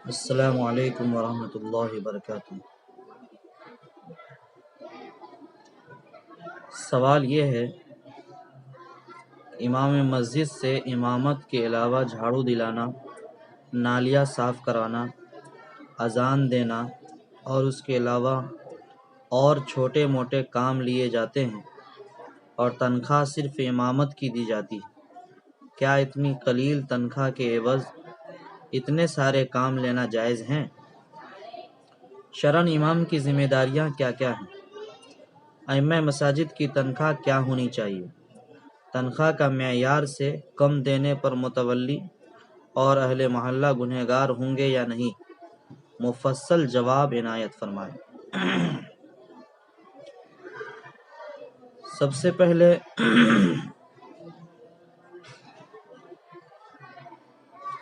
السلام علیکم ورحمۃ اللہ وبرکاتہ۔ سوال یہ ہے، امام مسجد سے امامت کے علاوہ جھاڑو دلانا، نالیاں صاف کرانا، اذان دینا اور اس کے علاوہ اور چھوٹے موٹے کام لیے جاتے ہیں اور تنخواہ صرف امامت کی دی جاتی ہے۔ کیا اتنی قلیل تنخواہ کے عوض اتنے سارے کام لینا جائز ہیں؟ شرعاً امام کی ذمہ داریاں کیا کیا ہیں؟ ائمہ مساجد کی تنخواہ کیا ہونی چاہیے؟ تنخواہ کا معیار سے کم دینے پر متولی اور اہل محلہ گنہگار ہوں گے یا نہیں؟ مفصل جواب عنایت فرمائیں۔ سب سے پہلے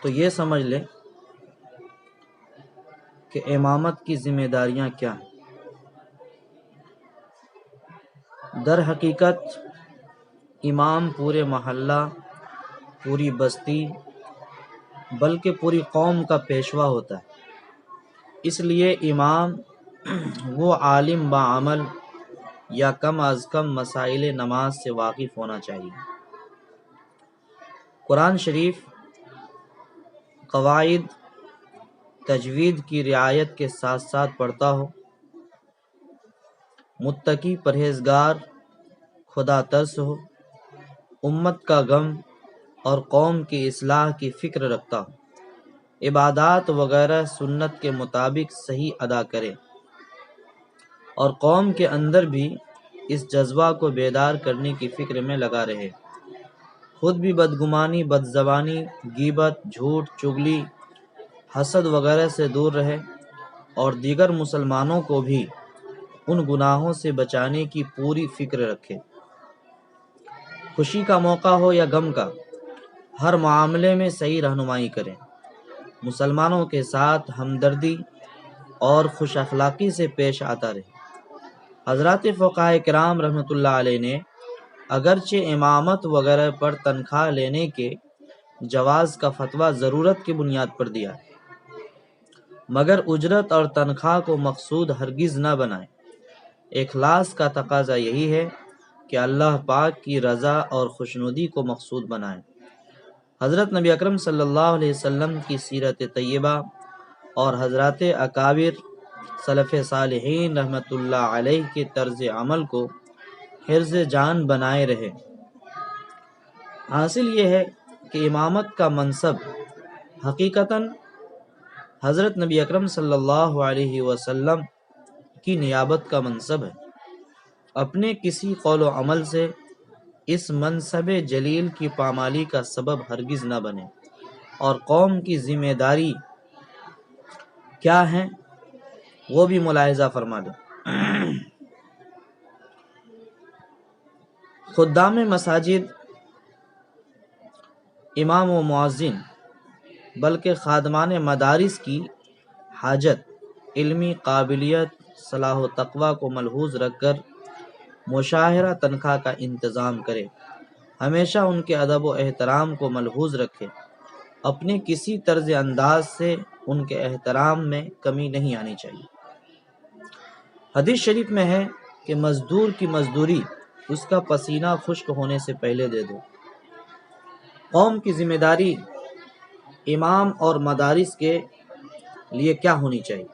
تو یہ سمجھ لیں کہ امامت کی ذمہ داریاں کیا ہیں۔ در حقیقت امام پورے محلہ، پوری بستی بلکہ پوری قوم کا پیشوا ہوتا ہے۔ اس لیے امام وہ عالم بعمل یا کم از کم مسائل نماز سے واقف ہونا چاہیے، قرآن شریف، قواعد تجوید کی رعایت کے ساتھ ساتھ پڑھتا ہو، متقی پرہیزگار خدا ترس ہو، امت کا غم اور قوم کی اصلاح کی فکر رکھتا ہو، عبادات وغیرہ سنت کے مطابق صحیح ادا کرے اور قوم کے اندر بھی اس جذبہ کو بیدار کرنے کی فکر میں لگا رہے، خود بھی بدگمانی، بدزبانی، غیبت، جھوٹ، چغلی، حسد وغیرہ سے دور رہے اور دیگر مسلمانوں کو بھی ان گناہوں سے بچانے کی پوری فکر رکھے۔ خوشی کا موقع ہو یا غم کا، ہر معاملے میں صحیح رہنمائی کریں، مسلمانوں کے ساتھ ہمدردی اور خوش اخلاقی سے پیش آتا رہے۔ حضرات فقہائے کرام رحمۃ اللہ علیہ نے اگرچہ امامت وغیرہ پر تنخواہ لینے کے جواز کا فتویٰ ضرورت کی بنیاد پر دیا، مگر اجرت اور تنخواہ کو مقصود ہرگز نہ بنائیں۔ اخلاص کا تقاضا یہی ہے کہ اللہ پاک کی رضا اور خوشنودی کو مقصود بنائیں۔ حضرت نبی اکرم صلی اللہ علیہ وسلم کی سیرت طیبہ اور حضرات اکابر سلف صالحین رحمۃ اللہ علیہ کے طرز عمل کو حرز جان بنائے رہے۔ حاصل یہ ہے کہ امامت کا منصب حقیقتاً حضرت نبی اکرم صلی اللہ علیہ وسلم کی نیابت کا منصب ہے۔ اپنے کسی قول و عمل سے اس منصب جلیل کی پامالی کا سبب ہرگز نہ بنے، اور قوم کی ذمہ داری کیا ہیں وہ بھی ملاحظہ فرما دیں۔ خدام مساجد، امام و مؤذن، بلکہ خادمان مدارس کی حاجت علمی قابلیت، صلاح و تقوی کو ملحوظ رکھ کر مشاہرہ تنخواہ کا انتظام کرے، ہمیشہ ان کے ادب و احترام کو ملحوظ رکھے، اپنے کسی طرز انداز سے ان کے احترام میں کمی نہیں آنی چاہیے۔ حدیث شریف میں ہے کہ مزدور کی مزدوری اس کا پسینہ خشک ہونے سے پہلے دے دو۔ قوم کی ذمہ داری امام اور مدارس کے لیے کیا ہونی چاہیے؟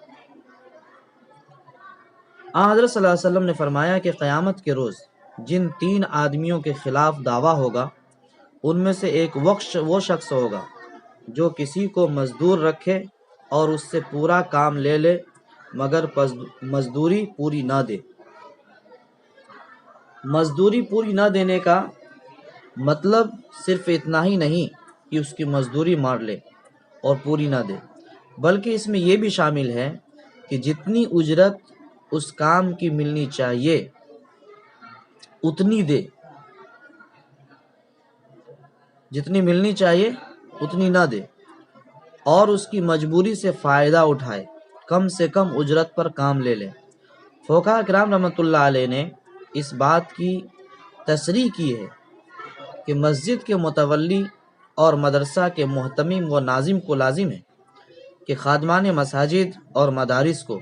حضرت صلی اللہ علیہ وسلم نے فرمایا کہ قیامت کے روز جن 3 آدمیوں کے خلاف دعویٰ ہوگا، ان میں سے ایک وہ شخص ہوگا جو کسی کو مزدور رکھے اور اس سے پورا کام لے لے مگر مزدوری پوری نہ دے۔ مزدوری پوری نہ دینے کا مطلب صرف اتنا ہی نہیں کہ اس کی مزدوری مار لے اور پوری نہ دے، بلکہ اس میں یہ بھی شامل ہے کہ جتنی اجرت اس کام کی ملنی چاہیے اتنی دے، جتنی ملنی چاہیے اتنی نہ دے، اور اس کی مجبوری سے فائدہ اٹھائے، کم سے کم اجرت پر کام لے لے۔ فقہاء کرام رحمۃ اللہ علیہ نے اس بات کی تصریح کی ہے کہ مسجد کے متولی اور مدرسہ کے محتمم و ناظم کو لازم ہے کہ خادمان مساجد اور مدارس کو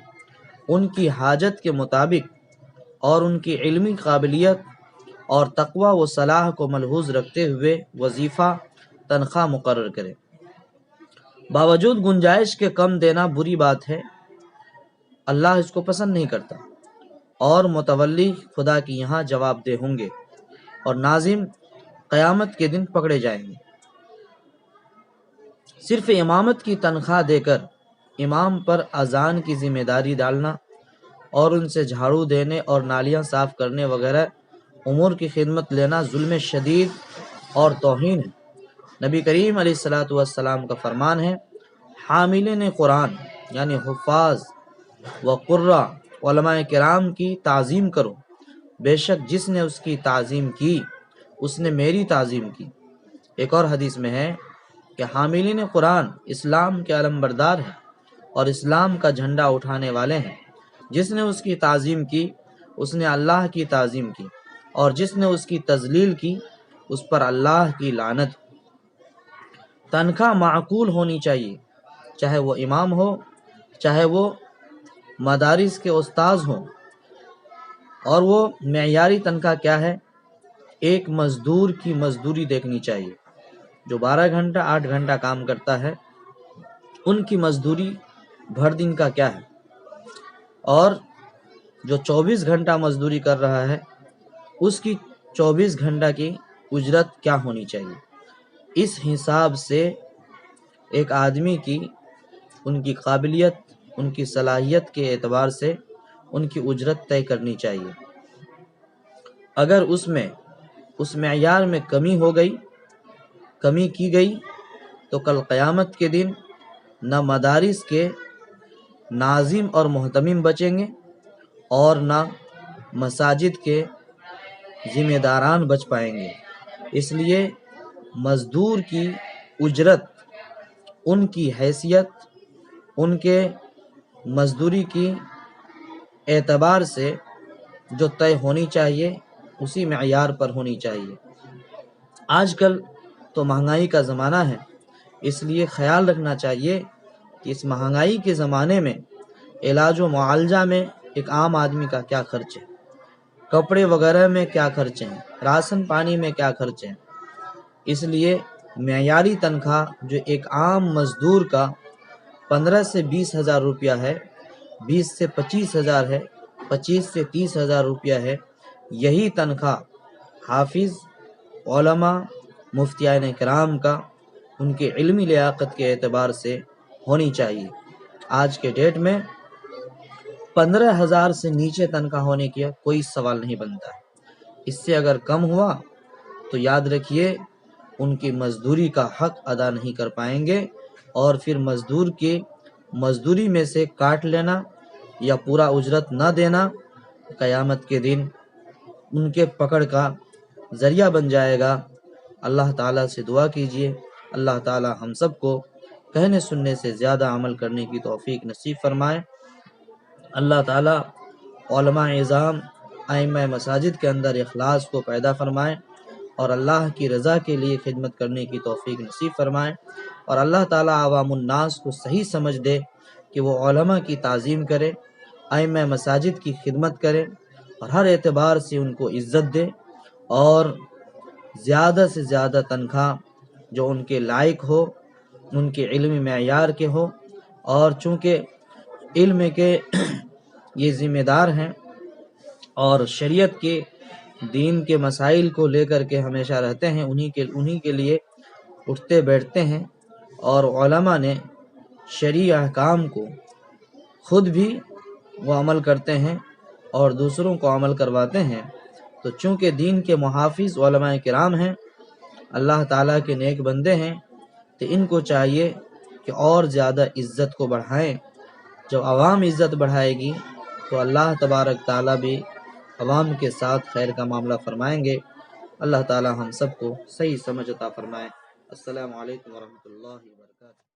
ان کی حاجت کے مطابق اور ان کی علمی قابلیت اور تقوی و صلاح کو ملحوظ رکھتے ہوئے وظیفہ تنخواہ مقرر کرے۔ باوجود گنجائش کے کم دینا بری بات ہے، اللہ اس کو پسند نہیں کرتا، اور متولی خدا کی یہاں جواب دہ ہوں گے اور ناظم قیامت کے دن پکڑے جائیں گے۔ صرف امامت کی تنخواہ دے کر امام پر اذان کی ذمہ داری ڈالنا اور ان سے جھاڑو دینے اور نالیاں صاف کرنے وغیرہ امور کی خدمت لینا ظلم شدید اور توہین ہے۔ نبی کریم علیہ الصلاۃ والسلام کا فرمان ہے، حاملین قرآن یعنی حفاظ و قراء علماء کرام کی تعظیم کرو، بے شک جس نے اس کی تعظیم کی اس نے میری تعظیم کی۔ ایک اور حدیث میں ہے کہ حاملین قرآن اسلام کے علمبردار ہیں اور اسلام کا جھنڈا اٹھانے والے ہیں، جس نے اس کی تعظیم کی اس نے اللہ کی تعظیم کی، اور جس نے اس کی تذلیل کی اس پر اللہ کی لعنت۔ تنخواہ معقول ہونی چاہیے، چاہے وہ امام ہو، چاہے وہ مدارس کے استاذ ہوں۔ اور وہ معیاری تنخواہ کیا ہے؟ ایک مزدور کی مزدوری دیکھنی چاہیے۔ جو 12 گھنٹہ 8 گھنٹہ کام کرتا ہے ان کی مزدوری بھر دن کا کیا ہے، اور جو 24 گھنٹہ مزدوری کر رہا ہے اس کی 24 گھنٹہ کی اجرت کیا ہونی چاہیے۔ اس حساب سے ایک آدمی کی ان کی قابلیت، ان کی صلاحیت کے اعتبار سے ان کی اجرت طے کرنی چاہیے۔ اگر اس معیار میں کمی کی گئی تو کل قیامت کے دن نہ مدارس کے ناظم اور محتمم بچیں گے اور نہ مساجد کے ذمہ داران بچ پائیں گے۔ اس لیے مزدور کی اجرت ان کی حیثیت، ان کے مزدوری کی اعتبار سے جو طے ہونی چاہیے اسی معیار پر ہونی چاہیے۔ آج کل تو مہنگائی کا زمانہ ہے، اس لیے خیال رکھنا چاہیے کہ اس مہنگائی کے زمانے میں علاج و معالجہ میں ایک عام آدمی کا کیا خرچ ہے، کپڑے وغیرہ میں کیا خرچ ہیں، راشن پانی میں کیا خرچ ہیں۔ اس لیے معیاری تنخواہ جو ایک عام مزدور کا 15 سے 20 ہزار روپیہ ہے، 20 سے 25 ہزار ہے، 25 سے 30 ہزار روپیہ ہے، یہی تنخواہ حافظ، علماء، مفتیان کرام کا ان کے علمی لیاقت کے اعتبار سے ہونی چاہیے۔ آج کے ڈیٹ میں 15,000 سے نیچے تنخواہ ہونے کی کوئی سوال نہیں بنتا ہے۔ اس سے اگر کم ہوا تو یاد رکھیے ان کی مزدوری کا حق ادا نہیں کر پائیں گے، اور پھر مزدور کی مزدوری میں سے کاٹ لینا یا پورا اجرت نہ دینا قیامت کے دن ان کے پکڑ کا ذریعہ بن جائے گا۔ اللہ تعالیٰ سے دعا کیجیے اللہ تعالیٰ ہم سب کو کہنے سننے سے زیادہ عمل کرنے کی توفیق نصیب فرمائے۔ اللہ تعالیٰ علماء اعظام، ائمہ مساجد کے اندر اخلاص کو پیدا فرمائے اور اللہ کی رضا کے لیے خدمت کرنے کی توفیق نصیب فرمائے، اور اللہ تعالیٰ عوام الناس کو صحیح سمجھ دے کہ وہ علماء کی تعظیم کرے، ائمہ مساجد کی خدمت کرے اور ہر اعتبار سے ان کو عزت دے، اور زیادہ سے زیادہ تنخواہ جو ان کے لائق ہو، ان کے علمی معیار کے ہو، اور چونکہ علم کے یہ ذمہ دار ہیں اور شریعت کے دین کے مسائل کو لے کر کے ہمیشہ رہتے ہیں، انہی کے لیے اٹھتے بیٹھتے ہیں، اور علماء نے شرعی احکام کو خود بھی وہ عمل کرتے ہیں اور دوسروں کو عمل کرواتے ہیں۔ تو چونکہ دین کے محافظ علماء کرام ہیں، اللہ تعالیٰ کے نیک بندے ہیں، تو ان کو چاہیے کہ اور زیادہ عزت کو بڑھائیں۔ جب عوام عزت بڑھائے گی تو اللہ تبارک تعالیٰ بھی عوام کے ساتھ خیر کا معاملہ فرمائیں گے۔ اللہ تعالیٰ ہم سب کو صحیح سمجھ عطا فرمائے۔ السلام علیکم ورحمۃ اللہ وبرکاتہ۔